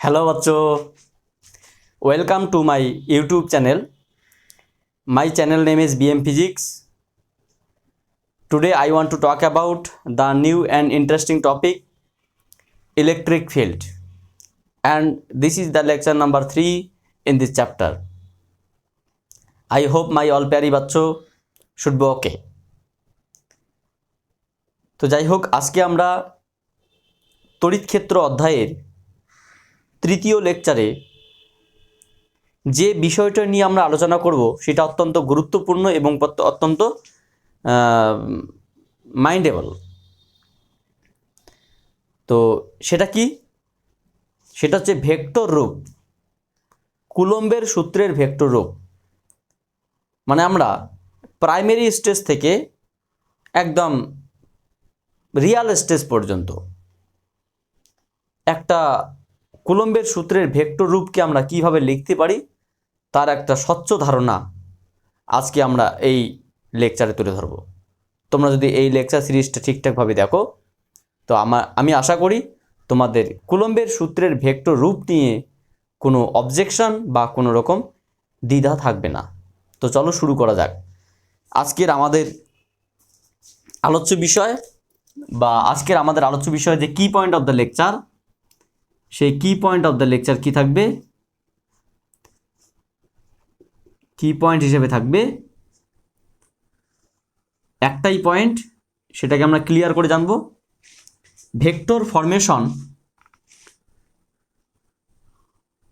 Hello बच्चों, welcome to my YouTube channel. My channel name is BM Physics. Today I want to talk about the new and interesting topic electric field, and this is the lecture number 3 in this chapter. I hope my all प्यारी बच्चों should be okay. तो যাই হোক, আজকে আমরা তড়িৎ ক্ষেত্র অধ্যায়ের তৃতীয় লেকচারে যে বিষয়টা নিয়ে আমরা আলোচনা করব সেটা অত্যন্ত গুরুত্বপূর্ণ এবং অত্যন্ত মাইন্ডেবল। তো সেটা কি? সেটা হচ্ছে ভেক্টর রূপ, কুলম্বের সূত্রের ভেক্টর রূপ। মানে আমরা প্রাইমারি স্টেজ থেকে একদম রিয়াল স্টেজ পর্যন্ত একটা কুলম্বের সূত্রের ভেক্টর রূপকে আমরা কিভাবে লিখতে পারি তার একটা স্বচ্ছ ধারণা আজকে আমরা এই লেকচারে তুলে ধরব। তোমরা যদি এই লেকচার সিরিজটা ঠিকঠাকভাবে দেখো তো আমি আশা করি তোমাদের কুলম্বের সূত্রের ভেক্টর রূপ নিয়ে কোনো অবজেকশন বা কোনো রকম দ্বিধা থাকবে না। তো চলো শুরু করা যাক। আজকের আমাদের আলোচ্য বিষয় যে কি পয়েন্ট অফ দ্য লেকচার, সেই কি পয়েন্ট অফ দ্য লেকচার কি থাকবে? কি পয়েন্ট হিসেবে থাকবে একটাই পয়েন্ট, সেটাকে আমরা ক্লিয়ার করে জানব। Vector formation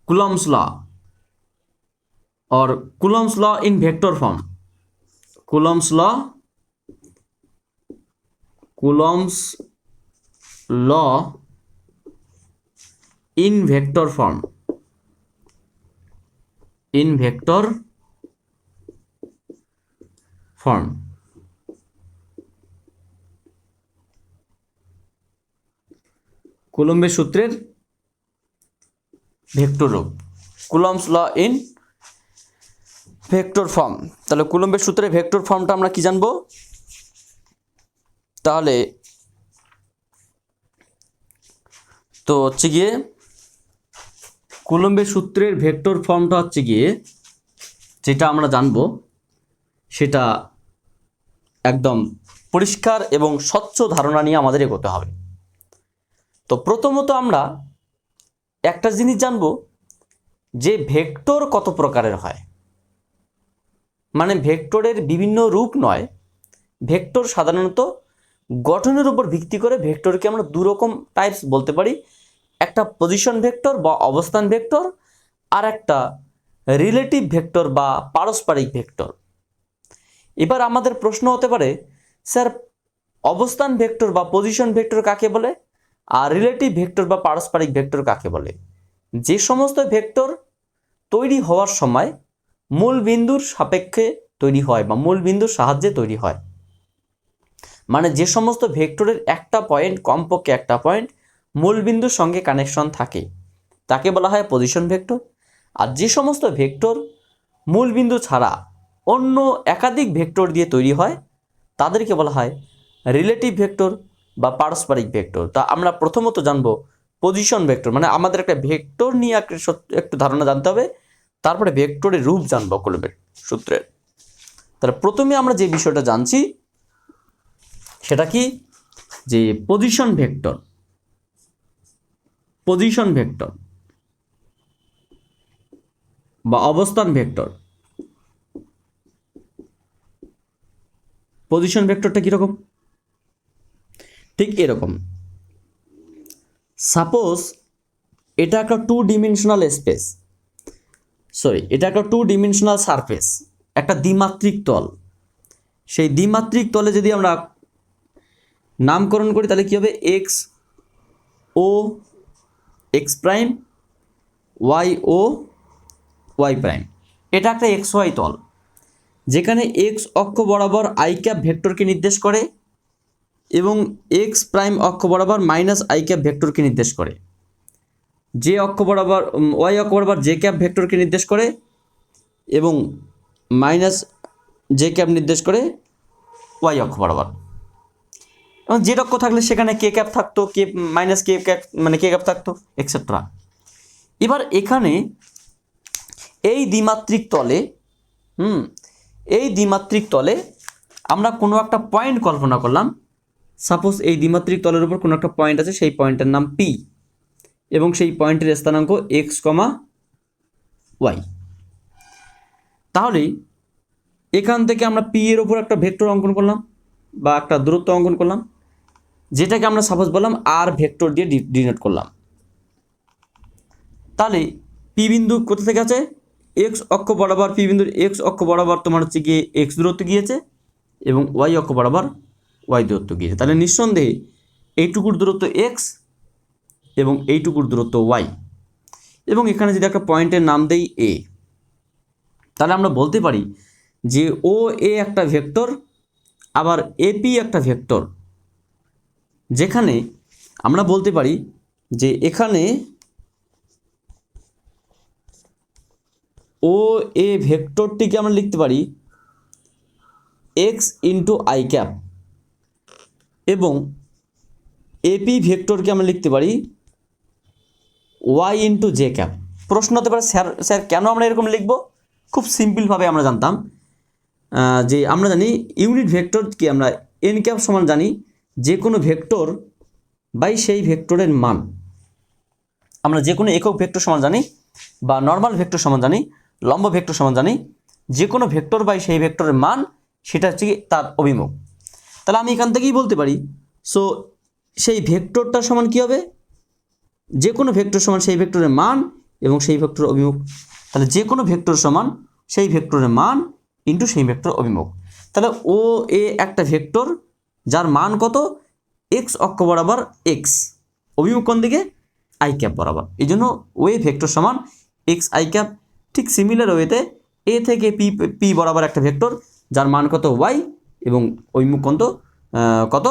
Coulomb's law or Coulomb's law in vector form. Coulomb's law in vector form. কুলম্বের সূত্রের ভেক্টর রূপ, Coulomb's law in vector form. তাহলে কুলম্বের সূত্রের ভেক্টর ফর্মটা আমরা কি জানবো? তাহলে তো হচ্ছে গিয়ে কুলম্বের সূত্রের ভেক্টর ফর্মটা হচ্ছে গিয়ে যেটা আমরা জানবো সেটা একদম পরিষ্কার এবং স্বচ্ছ ধারণা নিয়ে আমাদের এগোতে হবে। তো প্রথমত আমরা একটা জিনিস জানবো যে ভেক্টর কত প্রকারের হয়। মানে ভেক্টরের বিভিন্ন রূপ নয়, ভেক্টর সাধারণত গঠনের উপর ভিত্তি করে ভেক্টরকে আমরা দুরকম টাইপস বলতে পারি। একটা পজিশন ভেক্টর বা অবস্থান ভেক্টর, আর একটা রিলেটিভ ভেক্টর বা পারস্পরিক ভেক্টর। এবার আমাদের প্রশ্ন হতে পারে, স্যার অবস্থান ভেক্টর বা পজিশন ভেক্টর কাকে বলে, আর রিলেটিভ ভেক্টর বা পারস্পরিক ভেক্টর কাকে বলে? যে সমস্ত ভেক্টর তৈরি হওয়ার সময় মূল বিন্দুর সাপেক্ষে তৈরি হয় বা মূল বিন্দুর সাহায্যে তৈরি হয়। মানে যে সমস্ত ভেক্টরের একটা পয়েন্ট, কমপক্ষে একটা পয়েন্ট মূল বিন্দুর সঙ্গে কানেকশন থাকে তাকে বলা হয় পজিশন ভেক্টর। আর যে সমস্ত ভেক্টর মূল বিন্দু ছাড়া অন্য একাধিক ভেক্টর দিয়ে তৈরি হয় তাদেরকে বলা হয় রিলেটিভ ভেক্টর বা পারস্পরিক ভেক্টর। তা আমরা প্রথমত জানবো পজিশন ভেক্টর। মানে আমাদের একটা ভেক্টর নিয়ে একটু ধারণা জানতে হবে, তারপরে ভেক্টরের রূপ জানবো কুলম্বের সূত্রের। তাহলে প্রথমে আমরা যে বিষয়টা জানছি সেটা কি, যে পজিশন ভেক্টর বা অবস্থান ভেক্টর। পজিশন ভেক্টরটা কিরকম? ঠিক এরকম। সাপোজ এটা একটা টু ডিমেনশনাল সারফেস, একটা দ্বিমাত্রিক তল। সেই দ্বিমাত্রিক তলে যদি আমরা নামকরণ করি তাহলে কি হবে? এক্স ও এক্স প্রাইম, ওয়াই ও ওয়াই প্রাইম। এটা একটা এক্স ওয়াই তল, যেখানে এক্স অক্ষ বরাবর আই ক্যাপ ভেক্টরকে নির্দেশ করে এবং এক্স প্রাইম অক্ষ বরাবর মাইনাস আই ক্যাপ ভেক্টরকে নির্দেশ করে। যে অক্ষ বরাবর ওয়াই অক্ষ বরাবর জে ক্যাপ ভেক্টরকে নির্দেশ করে এবং মাইনাস জে ক্যাপ নির্দেশ করে ওয়াই অক্ষ বরাবর। এবং জেড অক্ষ থাকলে সেখানে কে ক্যাপ থাকতো, কে মাইনাস কে ক্যাপ মানে কে ক্যাপ থাকতো, এক্সেট্রা। এবার এখানে এই দ্বিমাত্রিক তলে এই দ্বিমাত্রিক তলে আমরা কোনো একটা পয়েন্ট কল্পনা করলাম। সাপোজ এই দ্বিমাত্রিক তলের উপর কোনো একটা পয়েন্ট আছে, সেই পয়েন্টের নাম পি এবং সেই পয়েন্টের স্থানাঙ্ক এক্স কমা ওয়াই। তাহলে এখান থেকে আমরা পি এর উপর একটা ভেক্টর অঙ্কন করলাম বা একটা দূরত্ব অঙ্কন করলাম, যেটাকে আমরা সাপোজ বললাম আর ভেক্টর দিয়ে ডিনোট করলাম। তাহলে পি বিন্দু কোথা থেকে আছে? এক্স অক্ষ বরাবর পি বিন্দুর এক্স অক্ষ বরাবর তোমার হচ্ছে গিয়ে এক্স দূরত্ব গিয়েছে এবং ওয়াই অক্ষ বরাবর ওয়াই দূরত্ব গিয়েছে। তাহলে নিঃসন্দেহে এইটুকুর দূরত্ব এক্স এবং এইটুকুর দূরত্ব ওয়াই। এবং এখানে যদি একটা পয়েন্টের নাম দেই এ, তাহলে আমরা বলতে পারি যে ও এ একটা ভেক্টর, আবার এপি একটা ভেক্টর, যেখানে আমরা বলতে পারি যে এখানে ও এ ভেক্টরটিকে আমরা লিখতে পারি এক্স ইন্টু আই ক্যাপ এবং এপি ভেক্টরকে আমরা লিখতে পারি ওয়াই ইন্টু জে ক্যাপ। প্রশ্ন হতে পারে স্যার কেন আমরা এরকম লিখব? খুব সিম্পলভাবে আমরা জানতাম যে আমরা জানি ইউনিট ভেক্টরকে আমরা এন ক্যাপ সমান জানি যে কোনো ভেক্টর বাই সেই ভেক্টরের মান। আমরা যে কোনো একক ভেক্টর সমান জানি বা নর্মাল ভেক্টর সমান জানি, লম্ব ভেক্টর সমান জানি, যে কোনো ভেক্টর বাই সেই ভেক্টরের মান সেটা হচ্ছে কি তার অভিমুখ। তাহলে আমি এখান থেকেই বলতে পারি সো সেই ভেক্টরটা সমান কী হবে? যে কোনো ভেক্টর সমান সেই ভেক্টরের মান এবং সেই ভেক্টরের অভিমুখ। তাহলে যে কোনো ভেক্টর সমান সেই ভেক্টরের মান ইন্টু সেই ভেক্টর অভিমুখ। তাহলে ও এ একটা ভেক্টর যার মান কত? এক্স অক্ষ বরাবর এক্স, অভিমুখ কোন দিকে? আই ক্যাপ বরাবর। এই জন্য ওয়ে ভেক্টর সমান এক্স আই ক্যাপ। ঠিক সিমিলার ওয়েতে এ থেকে পি বরাবর একটা ভেক্টর যার মান কত? ওয়াই এবং অভিমুখ কত?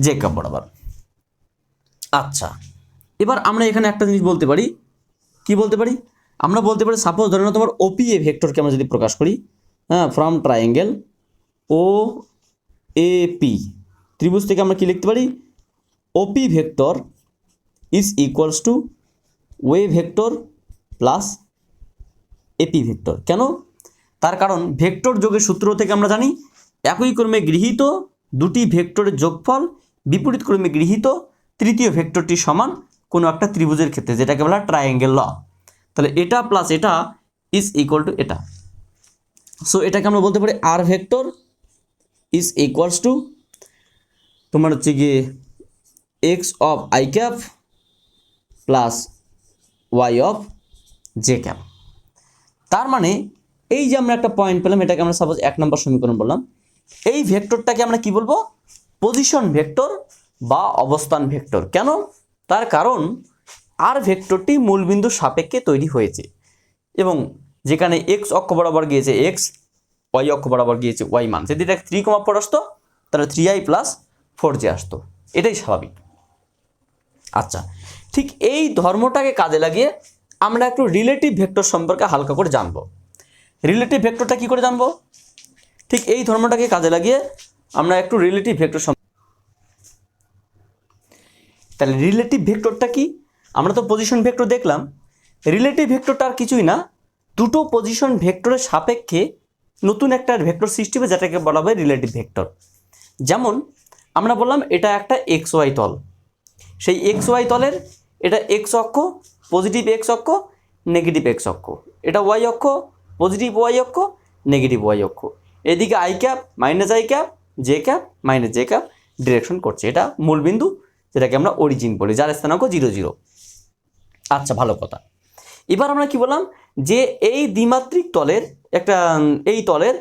জে ক্যাপ বরাবর। আচ্ছা, এবার আমরা এখানে একটা জিনিস বলতে পারি। কি বলতে পারি? আমরা বলতে পারি সাপোজ ধরে নাও তোমার ওপি এ ভেক্টরকে আমরা যদি প্রকাশ করি, from triangle O A P ত্রিভুজ থেকে আমরা কি লিখতে পারি? OP vector is equals to OA vector plus AP vector. কেন? তার কারণ ভেক্টর যোগের সূত্র থেকে আমরা জানি একই ক্রমে গৃহীত দুটি ভেক্টরের যোগফল বিপরীত ক্রমে গৃহীত তৃতীয় ভেক্টরটি সমান কোনো একটা ত্রিভুজের ক্ষেত্রে, যেটাকে বলা ট্রায়াঙ্গেল ল। তাহলে এটা প্লাস এটা ইজ ইকুয়াল টু এটা। সো এটাকে আমরা বলতে পারি আর ভেক্টর ইজ ইকুয়ালস টু তোমার হচ্ছে গিয়ে x of I cap plus Y of J cap. তার মানে এই যে আমরা একটা পয়েন্ট পেলাম, এটাকে আমরা সাপোজ 1 নম্বর সমীকরণ বললাম। এই ভেক্টরটাকে আমরা কি বলবো? পজিশন ভেক্টর বা অবস্থান ভেক্টর। কেন? তার কারণ আর ভেক্টরটি মূলবিন্দুর সাপেক্ষে তৈরি হয়েছে এবং যেখানে এক্স অক্ষ বরাবর গিয়েছে এক্স, ওয়াই অক্ষ বরাবর গিয়েছে ওয়াই মান। যদি এটা 3,4 আসতো তাহলে 3i প্লাস 4j আসতো, এটাই স্বাভাবিক। আচ্ছা, ঠিক এই ধর্মটাকে কাজে লাগিয়ে আমরা একটু রিলেটিভ ভেক্টর সম্পর্কে হালকা করে জানবো। রিলেটিভ ভেক্টরটা কি করে জানবো? ঠিক এই ধর্মটাকে কাজে লাগিয়ে আমরা একটু রিলেটিভ ভেক্টর তাহলে রিলেটিভ ভেক্টরটা কি? আমরা তো পজিশন ভেক্টর দেখলাম। রিলেটিভ ভেক্টরটা আর কিছুই না, দুটো পজিশন ভেক্টরের সাপেক্ষে নতুন একটা ভেক্টর সৃষ্টি হবে, যেটাকে বলা হয় রিলেটিভ ভেক্টর। যেমন আমরা বললাম এটা একটা এক্স ওয়াই তল, সেই এক্স ওয়াই তলের এটা এক্স অক্ষ, পজিটিভ এক্স অক্ষ, নেগেটিভ এক্স অক্ষ, এটা ওয়াই অক্ষ, পজিটিভ ওয়াই অক্ষ, নেগেটিভ ওয়াই অক্ষ। এদিকে I cap minus I cap, J cap minus J cap direction করছে। এটা মূলবিন্দু, যেটাকে আমরা অরিজিন বলি, যার স্থানাঙ্ক 0 0। আচ্ছা, ভালো কথা। এবার আমরা কি বললাম যে এই দ্বিমাত্রিক তলের এই তলের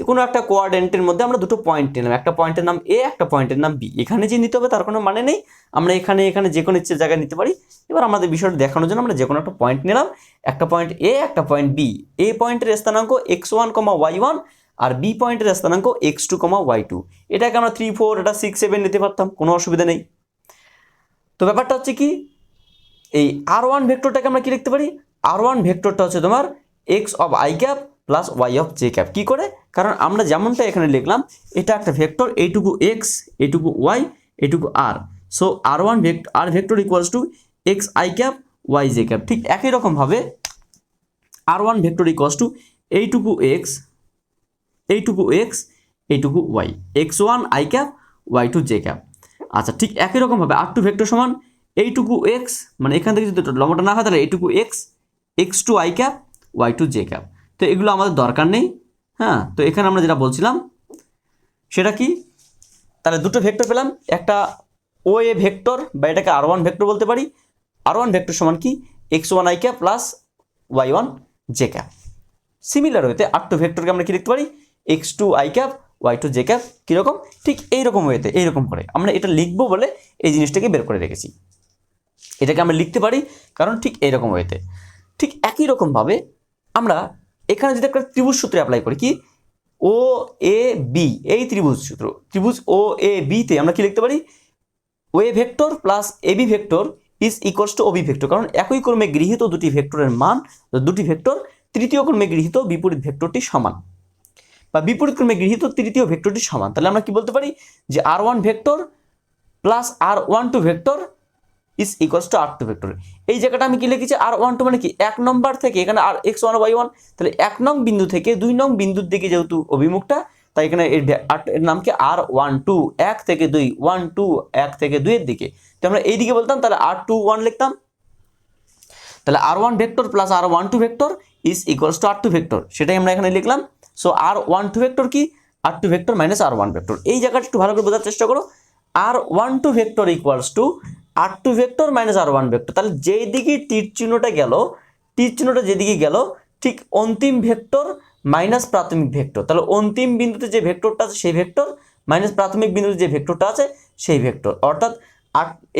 কোনো একটা কোয়াড্রেন্টের মধ্যে আমরা দুটো পয়েন্ট নিলাম, একটা পয়েন্টের নাম এ, একটা পয়েন্টের নাম বি। এখানে যে নিতে হবে তার কোনো মানে নেই, আমরা এখানে যে কোনো ইচ্ছে জায়গায় নিতে পারি। এবার আমাদের বিষয়টা দেখানোর জন্য আমরা যে কোনো একটা পয়েন্ট নিলাম, একটা পয়েন্ট এ, একটা পয়েন্ট বি। এ পয়েন্টের স্থানাঙ্ক x1, y1 আর বি পয়েন্টের স্থানাঙ্ক x2, y2। এটাকে আমরা 3 4, এটা 6 7 নিতে পারতাম, কোনো অসুবিধা নেই। তো ব্যাপারটা হচ্ছে কি, এই r1 ভেক্টরটাকে আমরা কি লিখতে পারি? r1 ভেক্টরটা হচ্ছে তোমার X of I cap plus Y of J cap. কী করে? কারণ আমরা যেমনটা এখানে লিখলাম, এটা একটা ভেক্টর, এইটুকু এক্স, এইটুকু ওয়াই, এইটুকু আর। So R vector equals to X I cap Y J cap. ঠিক একই রকমভাবে r1 ভেক্টর ইকুয়ালস টু এইটুকু এক্স, এইটুকু এক্স, এইটুকু Y, x1 I cap, y2 J cap. আচ্ছা ঠিক একই রকমভাবে r2 ভেক্টর সমান এইটুকু এক্স, মানে এখান থেকে যদি লম্বটা না হয় তাহলে এইটুকু x, x2 I cap, y2 J cap. তো এগুলো আমাদের দরকার নেই। হ্যাঁ, তো এখানে আমরা যেটা বলছিলাম সেটা কি, তাহলে দুটো ভেক্টর পেলাম, একটা ও এ ভেক্টর বা এটাকে r1 ভেক্টর বলতে পারি। r1 ভেক্টর সমান কি x1 I cap plus y1 J cap. Similar ওয়েতে r2 ভেক্টরকে আমরা কি লিখতে পারি x2 I cap, y2 J cap. কীরকম, ঠিক এইরকম ওয়েতে, এইরকম করে আমরা এটা লিখবো বলে এই জিনিসটাকে বের করে রেখেছি। এটাকে আমরা লিখতে পারি কারণ ঠিক এইরকম ওয়েতে। ঠিক একই রকমভাবে আমরা এখানে যদি একটা ত্রিভুজ সূত্র অ্যাপ্লাই করি, কি ও এ বি, এই ত্রিভুজ সূত্র, ত্রিভুজ ও এ বিতে আমরা কি লিখতে পারি OA vector plus AB vector is equals to OB vector. কারণ একই ক্রমে গৃহীত দুটি ভেক্টরের মান, দুটি ভেক্টর তৃতীয় ক্রমে গৃহীত বিপরীত ভেক্টরটি সমান, বা বিপরীত ক্রমে গৃহীত তৃতীয় ভেক্টরটি সমান। তাহলে আমরা কি বলতে পারি যে r1 vector plus r12 vector is equals two r2 vector. এই জায়গাটা আমি কি লিখেছি r12 মানে কি 1 নম্বর থেকে, এখানে আর x1 y1, তাহলে 1 নং বিন্দু থেকে 2 নং বিন্দুর দিকে যেহেতু অভিমুখটা, তাই এখানে এর নাম কি r12, 1 থেকে 2, 1 2, 1 থেকে 2 এর দিকে। তো আমরা এই দিকে বলতাম, তাহলে r21 লিখতাম। তাহলে r1 vector plus r12 vector is equals two r2 vector, সেটাই আমরা এখানে লিখলাম। সো r12 ভেক্টর কি r2 vector minus r1 vector. এই জায়গাটা একটু ভালো করে বোঝার চেষ্টা করো। r12 vector equals two r2 vector minus r1 vector. তাহলে যেই দিকে তীর চিহ্নটা গেল, তীর চিহ্নটা যেদিকে গেল, ঠিক অন্তিম ভেক্টর মাইনাস প্রাথমিক ভেক্টর। তাহলে অন্তিম বিন্দুতে যে ভেক্টরটা আছে সেই ভেক্টর মাইনাস প্রাথমিক বিন্দুতে যে ভেক্টরটা আছে সেই ভেক্টর, অর্থাৎ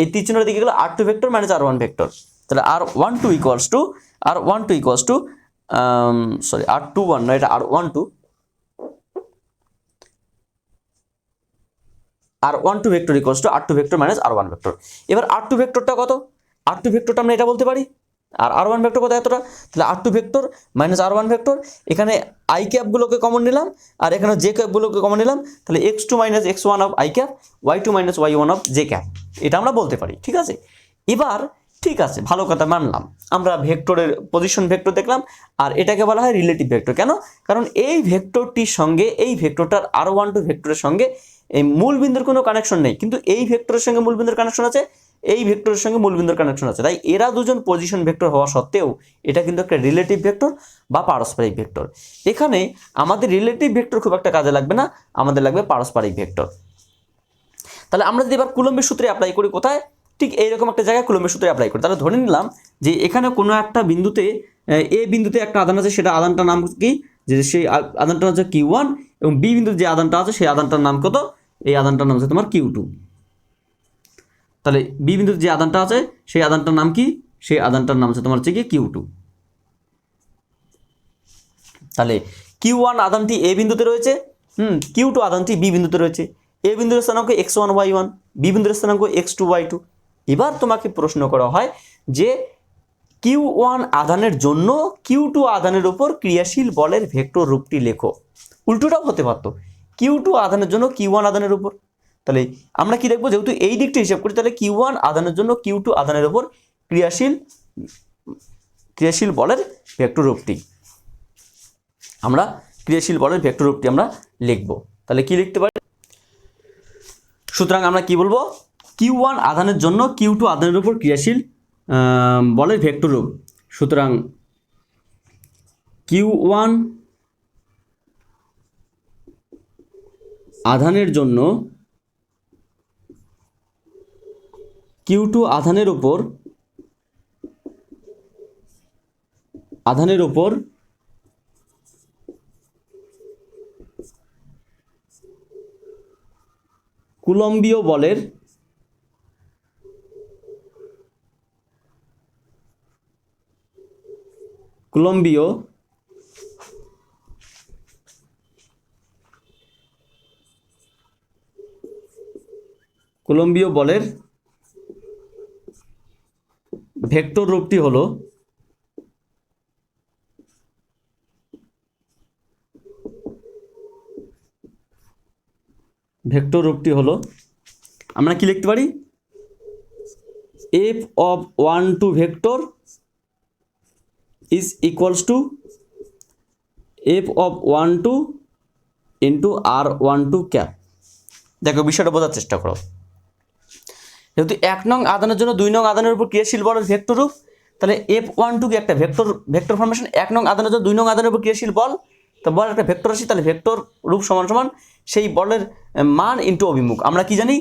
এই তীর চিহ্নটার দিকে গেল r2 vector minus r1 vector. তাহলে r12 equals to sorry r21 নয়, এটা r12 vector equals two r2 vector minus r1 vector. এবার r2 ভেক্টরটা কত, r2 ভেক্টরটা আমরা এটা বলতে পারি, আর r1 ভেক্টর কত এতটা। তাহলে r2 vector minus r1 vector, এখানে আই ক্যাপগুলোকে কমন নিলাম আর এখানে জে ক্যাপগুলোকে কমন নিলাম। তাহলে x2 minus x1 of I cap, y2 minus y1 of J cap, এটা আমরা বলতে পারি। ঠিক আছে, এবার ঠিক আছে, ভালো কথা মানলাম, আমরা ভেক্টরের পজিশন ভেক্টর দেখলাম, আর এটাকে বলা হয় রিলেটিভ ভেক্টর। কেন, কারণ এই ভেক্টরটির সঙ্গে এই ভেক্টরটার r12 ভেক্টরের সঙ্গে এই মূল বিন্দুর কোনো কানেকশন নেই, কিন্তু এই ভেক্টরের সঙ্গে মূল বিন্দুর কানেকশন আছে, এই ভেক্টরের সঙ্গে মূল বিন্দুর কানেকশন আছে। তাই এরা দুজন পজিশন ভেক্টর হওয়া সত্ত্বেও এটা কিন্তু একটা রিলেটিভ ভেক্টর বা পারস্পরিক ভেক্টর। এখানে আমাদের রিলেটিভ ভেক্টর খুব একটা কাজে লাগবে না, আমাদের লাগবে পারস্পরিক ভেক্টর। তাহলে আমরা যদি এবার কুলম্বের সূত্রে অ্যাপ্লাই করি, কোথায়, ঠিক এইরকম একটা জায়গায় কুলম্বের সূত্রে অ্যাপ্লাই করি। তাহলে ধরে নিলাম যে এখানে কোনো একটা বিন্দুতে, এ বিন্দুতে একটা আধান আছে, সেটা আধানটার নাম কি, যে সেই আধানটা হচ্ছে Q1, এবং বি বিন্দুতে যে আধানটা আছে সেই আধানটার নাম কত, এই আধানটার নাম হচ্ছে তোমার Q2। তাহলে বি বিন্দুতে যে আধানটা আছে সেই আধানটার নাম কি, সেই আধানটার নাম হচ্ছে তোমার হচ্ছে কি Q2। তাহলে Q1 আধানটি এ বিন্দুতে রয়েছে, Q2 আধানটি বি বিন্দুতে রয়েছে। এ বিন্দুর স্থানাঙ্ক x1 y1, বি বিন্দুর স্থানাঙ্ক x2 y2। এবার তোমাকে প্রশ্ন করা হয় যে Q1 আধানের জন্য Q2 আধানের উপর ক্রিয়াশীল বলের ভেক্টর রূপটি লেখো। উল্টোটাও হতে পারতো, Q2 আধানের জন্য Q1 আধানের উপর। তাহলে আমরা কি দেখবো, যেহেতু এই দিকটা হিসাব করি, তাহলে Q1 আধানের জন্য Q2 আধানের উপর ক্রিয়াশীল বলের ভেক্টর রূপটি, আমরা ক্রিয়াশীল বলের ভেক্টর রূপটি আমরা লিখব। তাহলে কি লিখতে পারি, সুতরাং আমরা কি বলবো, Q1 আধানের জন্য Q2 আধানের উপর ক্রিয়াশীল বলের ভেক্টর রূপ। সুতরাং Q1 আধানের জন্য Q2 আধানের উপর কুলম্বীয় বলের ভেক্টর রূপটি হলো আমরা কি লিখতে পারি, F of 1 2 vector is equals two F of 1 2 into R12 cap. দেখো বিষয়টা বোঝার চেষ্টা করো। যেহেতু 1 নং আধানের জন্য 2 নং আধানের উপর ক্রিয়াশীল বলের ভেক্টর রূপ, তাহলে F12 কি একটা ভেক্টর ফরমেশন। 1 নং আধানের জন্য 2 নং আধানের উপর ক্রিয়াশীল বল, তো বল একটা ভেক্টর রাশি, তাহলে ভেক্টর রূপ সমান সমান সেই বলের মান ইন্টু অভিমুখ। আমরা কি জানি,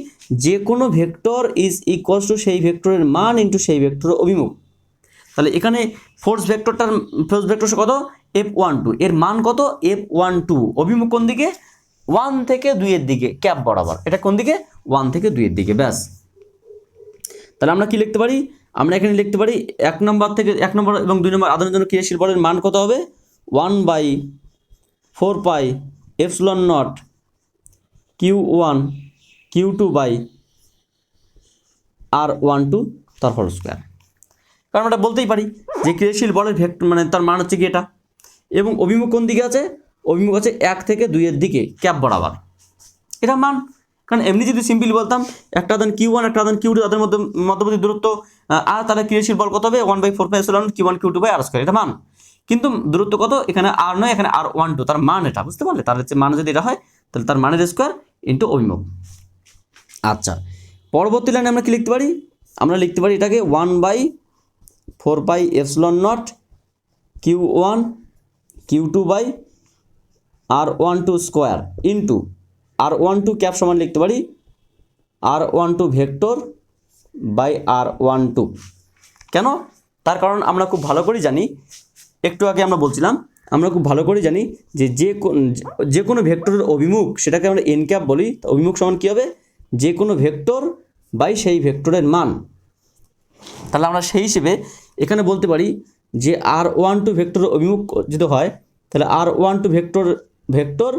যে কোনো ভেক্টর ইজ ইকুয়ালস টু সেই ভেক্টরের মান ইন্টু সেই ভেক্টরের অভিমুখ। তাহলে এখানে ফোর্স ভেক্টর কত, F12, এর মান কত F12, অভিমুখ কোন দিকে 1 থেকে 2 এর দিকে, ক্যাপ বরাবর। এটা কোন দিকে 1 থেকে 2 এর দিকে, ব্যাস। তাহলে আমরা কি লিখতে পারি, আমরা এখানে লিখতে পারি 1 নম্বর এবং 2 নম্বর আধানের জন্য ক্রিয়াশীল বলের মান কত হবে 1/4 pi epsilon naught Q1 Q2 by R12 তার হোল স্কয়ার। কারণ আমরা বলতেই পারি যে ক্রিয়াশীল বলের ভেক্টর মানে তার মান হচ্ছে কি এটা, এবং অভিমুখ কোন দিকে আছে, অভিমুখ আছে 1 থেকে 2 এর দিকে, ক্যাপ বরাবর, এটা মান। কারণ এমনি যদি সিম্পলি বলতাম একটা আধান Q1 একটা আধান Q2 তাদের মধ্যবর্তী দূরত্ব আর, তাহলে ক্রিয়াশীল বল কত হবে 1/4 pi epsilon Q1 Q2 by R square, এটা মান। কিন্তু দূরত্ব কত, এখানে R নয়, এখানে R12, তার মান এটা, বুঝতে পারলে? তার হচ্ছে মান যদি এটা হয় তাহলে তার মানের স্কয়ার ইন্টু অভিমুখ। আচ্ছা, পরবর্তী লাইনে আমরা কি লিখতে পারি, আমরা লিখতে পারি এটাকে 1/4 pi epsilon naught Q1 Q2 by R12 square into R12 cap সমান লিখতে পারি R12 ভেক্টর বাই R12। কেন? তার কারণ আমরা খুব ভালো করে জানি, একটু আগে আমরা বলছিলাম, আমরা খুব ভালো করে জানি যে কোনো ভেক্টরের অভিমুখ সেটাকে আমরা এন ক্যাপ বলি। অভিমুখ সমান কী হবে, যে কোনো ভেক্টর বাই সেই ভেক্টরের মান। তাহলে আমরা সেই হিসেবে এখানে বলতে পারি যে R12 ভেক্টরের অভিমুখ যদি হয় তাহলে R12 ভেক্টর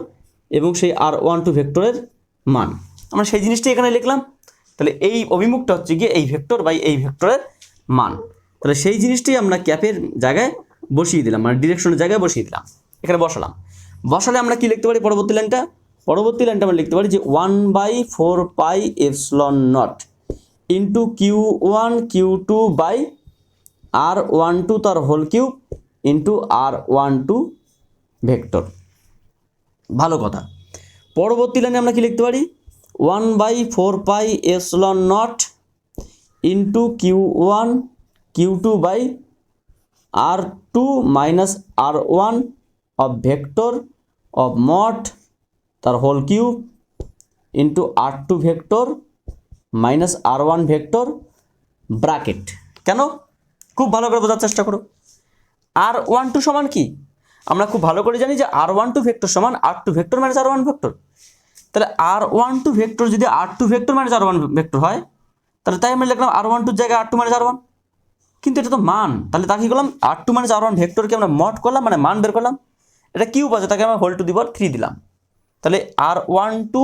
এবং সেই R12 ভেক্টরের মান, আমরা সেই জিনিসটাই এখানে লিখলাম। তাহলে এই অভিমুখটা হচ্ছে গিয়ে এই ভেক্টর বাই এই ভেক্টরের মান। তাহলে সেই জিনিসটাই আমরা ক্যাপের জায়গায় বসিয়ে দিলাম, মানে ডিরেকশনের জায়গায় বসিয়ে দিলাম, এখানে বসালে আমরা কি লিখতে পারি, পরবর্তী লাইনটা আমরা লিখতে পারি যে 1/4 pi epsilon naught into Q1 Q2 by R12 তার whole cube into R12 vector. ভালো কথা। পরবর্তী লাইনে আমরা কি লিখতে পারি 1/4 pi epsilon naught into Q1 Q2 by R2 minus R1 of vector of mod তার whole cube into R2 vector minus R1 vector bracket. কেন? খুব ভালো করে বোঝার চেষ্টা করো। R12 সমান কি, আমরা খুব ভালো করে জানি যে R12 ভেক্টর সমান R2 vector minus R1 vector. তাহলে R12 ভেক্টর যদি R2 vector minus R1 vector হয়, তাহলে তাই আমরা লিখলাম R12 জায়গায় R2 মাইনাস R1। কিন্তু এটা তো মান, তাহলে তাকে কি করলাম R2 মাইনাস R1 ভেক্টরকে আমরা মড করলাম, মানে মান বের করলাম। এটা কিউব আছে, তাকে আমরা হোল টু দি পাওয়ার 3 দিলাম। তাহলে R12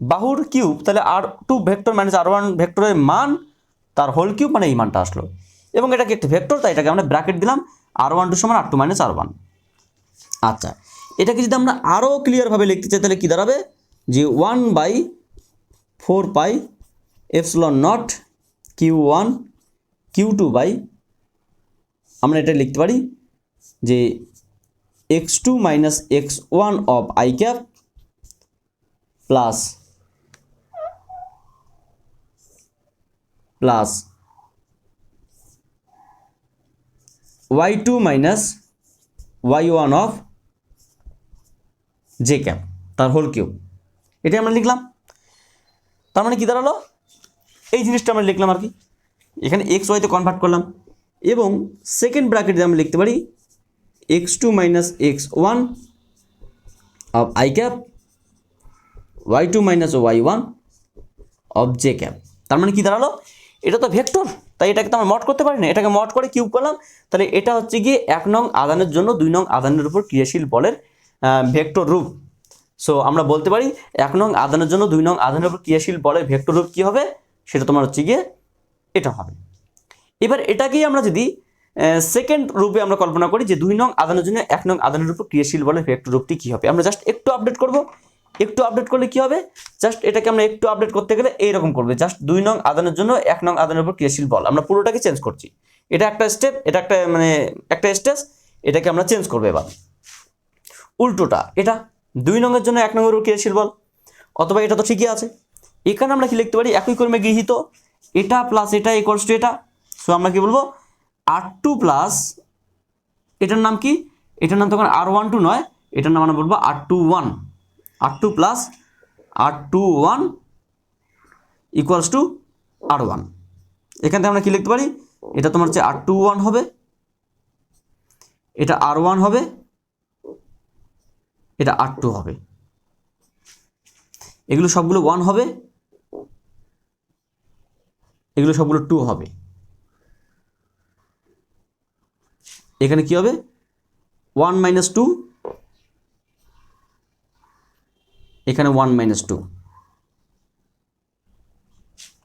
বাহুর কিউব, তাহলে R2 ভেক্টর মাইনাস R1 ভেক্টরের মান তার হোল কিউব, মানে এই মানটা আসলো। এবং এটাকে একটা ভেক্টর, তাই এটাকে আমরা ব্র্যাকেট দিলাম R12 সমান R2 মাইনাস R1। আচ্ছা, এটাকে যদি আমরা আরও ক্লিয়ারভাবে লিখতে চাই তাহলে কী দাঁড়াবে যে 1/4 pi epsilon naught Q1 Q2 by, আমরা এটা লিখতে পারি যে x2 minus x1 of I cap plus y2 minus y1 of J cap তার হোল কিউব, এটাই আমরা লিখলাম। তার মানে কী দাঁড়ালো, এই জিনিসটা আমরা লিখলাম আর কি, এখানে এক্স ওয়াইতে কনভার্ট করলাম। এবং সেকেন্ড ব্র্যাকেটে আমরা লিখতে পারি x2 minus x1 of I cap y2 minus y1 of J cap. তার মানে কী দাঁড়ালো, এটা তো ভেক্টর, তাই এটাকে তো আমরা মড করতে পারি না, এটাকে মড করে কিউব করলাম। তাহলে এটা হচ্ছে গিয়ে 1 নং আধানের জন্য 2 নং আধানের উপর ক্রিয়াশীল বলের ভেক্টর রূপ। সো আমরা বলতে পারি 1 নং আধানের জন্য 2 নং আধানের উপর ক্রিয়াশীল বলের ভেক্টর রূপ কী হবে, সেটা তোমার হচ্ছে গিয়ে এটা হবে। এবার এটাকেই আমরা যদি সেকেন্ড রূপে আমরা কল্পনা করি যে 2 নং আধানের জন্য 1 নং আধানের উপর ক্রিয়াশীল বলের ভেক্টর রূপটি কী হবে, আমরা জাস্ট একটু আপডেট করব। একটু আপডেট করলে কি হবে, জাস্ট এটাকে আমরা একটু আপডেট করতে গেলে এইরকম করবে, জাস্ট 2 নং আধানের জন্য 1 নং আধানের উপর ক্রিয়াশীল বল, আমরা পুরোটাকে চেঞ্জ করছি। এটা একটা স্টেপ, এটা একটা একটা স্টেজ, এটাকে আমরা চেঞ্জ করবো। এবার উল্টোটা, এটা 2 নং এর জন্য 1 নং এর উপর ক্রিয়াশীল বল, অথবা এটা তো ঠিকই আছে। এখানে আমরা কি লিখতে পারি, একই ক্রমে গৃহীত এটা প্লাস এটা ইকুয়ালস টু এটা। সো আমরা কি বলবো, R2 প্লাস এটার নাম কি, এটার নাম তখন R12 নয়, এটার নাম আমরা বলবো R21, R2 plus R21 equals to R1। এখান থেকে আমরা কি লিখতে পারি, এটা তোমার হচ্ছে R21 হবে, এটা R1 হবে, এটা R2 হবে, এগুলো সবগুলো 1 হবে, এগুলো সবগুলো 2 হবে। এখানে কি হবে, 1 মাইনাস 2, এখানে 1 মাইনাস 2।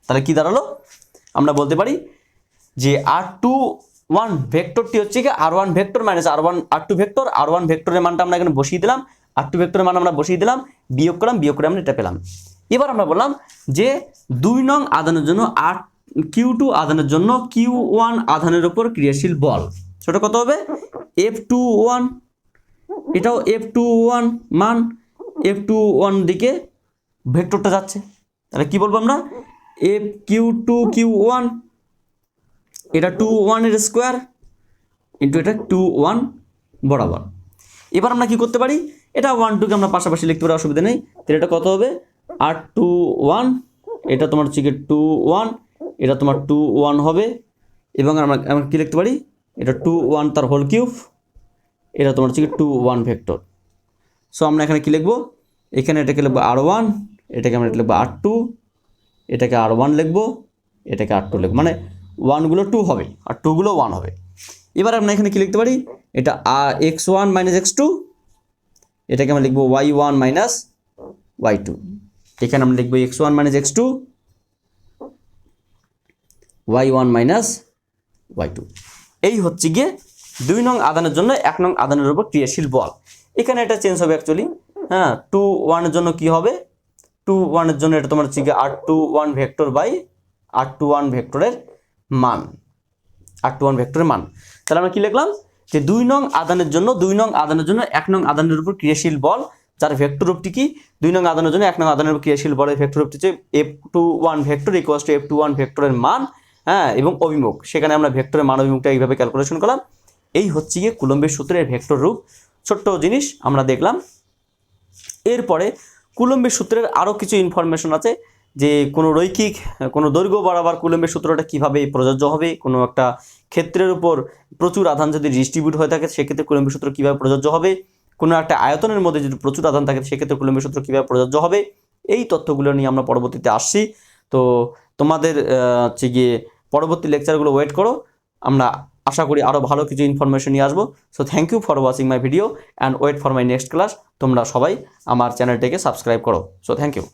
তাহলে কি দাঁড়ালো, আমরা বলতে পারি যে R21 ভেক্টরটি হচ্ছে কি R1 vector minus R2 vector. R1 ভেক্টরের মানটা আমরা এখানে বসিয়ে দিলাম, R2 ভেক্টরের মান আমরা বসিয়ে দিলাম, বিয়োগ করলাম, বিয়োগ করে আমরা এটা পেলাম। এবার আমরা বললাম যে 2 নং আধানের জন্য Q2 আধানের জন্য Q1 আধানের উপর ক্রিয়াশীল বল, সেটা কত হবে, F21, এটাও F21 মান, F21 দিকে ভেক্টরটা যাচ্ছে, তাহলে কি বলবো আমরা, Q2 Q1, এটা 21 এর স্কোয়ার ইন্টু এটা 21 বরাবর। এবার আমরা কি করতে পারি, এটা 1 2 কে আমরা পাশাপাশি লিখতে পারি, অসুবিধা নেই। তাহলে এটা কত হবে, R21, এটা তোমার হচ্ছে কি 21, এটা তোমার 21 হবে, এবং আমরা কি লিখতে পারি, এটা 21 তার হোল কিউব, এটা তোমার হচ্ছে কি 21 ভেক্টর। সো আমরা এখানে কি লিখবো, এখানে এটাকে লিখবো R1, এটাকে আমরা লিখবো R2, এটাকে R1 লিখবো, এটাকে R2 লিখবো, মানে 1 গুলো 2 হবে আর 2 গুলো 1 হবে। এবার আমরা এখানে কি লিখতে পারি, এটা x1 মাইনাস x2, এটাকে আমরা লিখবো y1 মাইনাস y2, এখানে আমরা লিখবো x1 minus x2, y1 minus y2। এই হচ্ছে গিয়ে 2 নং আধানের জন্য 1 নং আধানের উপর ক্রিয়াশীল বল। এখানে এটা চেঞ্জ হবে অ্যাকচুয়ালি, হ্যাঁ, 2 1 এর জন্য কি হবে, 2 1 এর জন্য এটা তোমার হচ্ছে গিয়ে R21 ভেক্টর বাই R21 ভেক্টরের মান, R21 ভেক্টরের মান। তাহলে আমরা কি লিখলাম, যে 2 নং আধানের জন্য 1 নং আধানের উপর ক্রিয়াশীল বল, যার ভেক্টর রূপটি কি, 2 নং আধানের জন্য 1 নং আধানের উপর ক্রিয়াশীল বলের ভেক্টর রূপটি হচ্ছে F21 vector equals two F21 ভেক্টরের মান, হ্যাঁ, এবং অভিমুখ। সেখানে আমরা ভেক্টরের মান অভিমুখটা এইভাবে ক্যালকুলেশন করলাম। এই হচ্ছে গিয়ে কুলম্বের সূত্রের ভেক্টর রূপ। ছোট্ট জিনিস আমরা দেখলাম। এরপরে কুলম্বের সূত্রের আরও কিছু ইনফরমেশন আছে, যে কোনো রৈখিক কোনো দৈর্ঘ্য বরাবর কুলম্বের সূত্রটা কিভাবে প্রযোজ্য হবে, কোনো একটা ক্ষেত্রের উপর প্রচুর আধান যদি ডিস্ট্রিবিউট হয়ে থাকে সেক্ষেত্রে কুলম্বের সূত্র কীভাবে প্রযোজ্য হবে, কোনো একটা আয়তনের মধ্যে যদি প্রচুর আধান থাকে সেক্ষেত্রে কুলম্বের সূত্র কীভাবে প্রযোজ্য হবে, এই তথ্যগুলো নিয়ে আমরা পরবর্তীতে আসছি। তো তোমাদের হচ্ছে গিয়ে পরবর্তী লেকচারগুলো ওয়েট করো, আমরা আশা করি আরও ভালো কিছু ইনফরমেশন নিয়ে আসবো। So thank you for watching my video and wait for my next class. তোমরা সবাই আমার চ্যানেলটাকে সাবস্ক্রাইব করো। So thank you.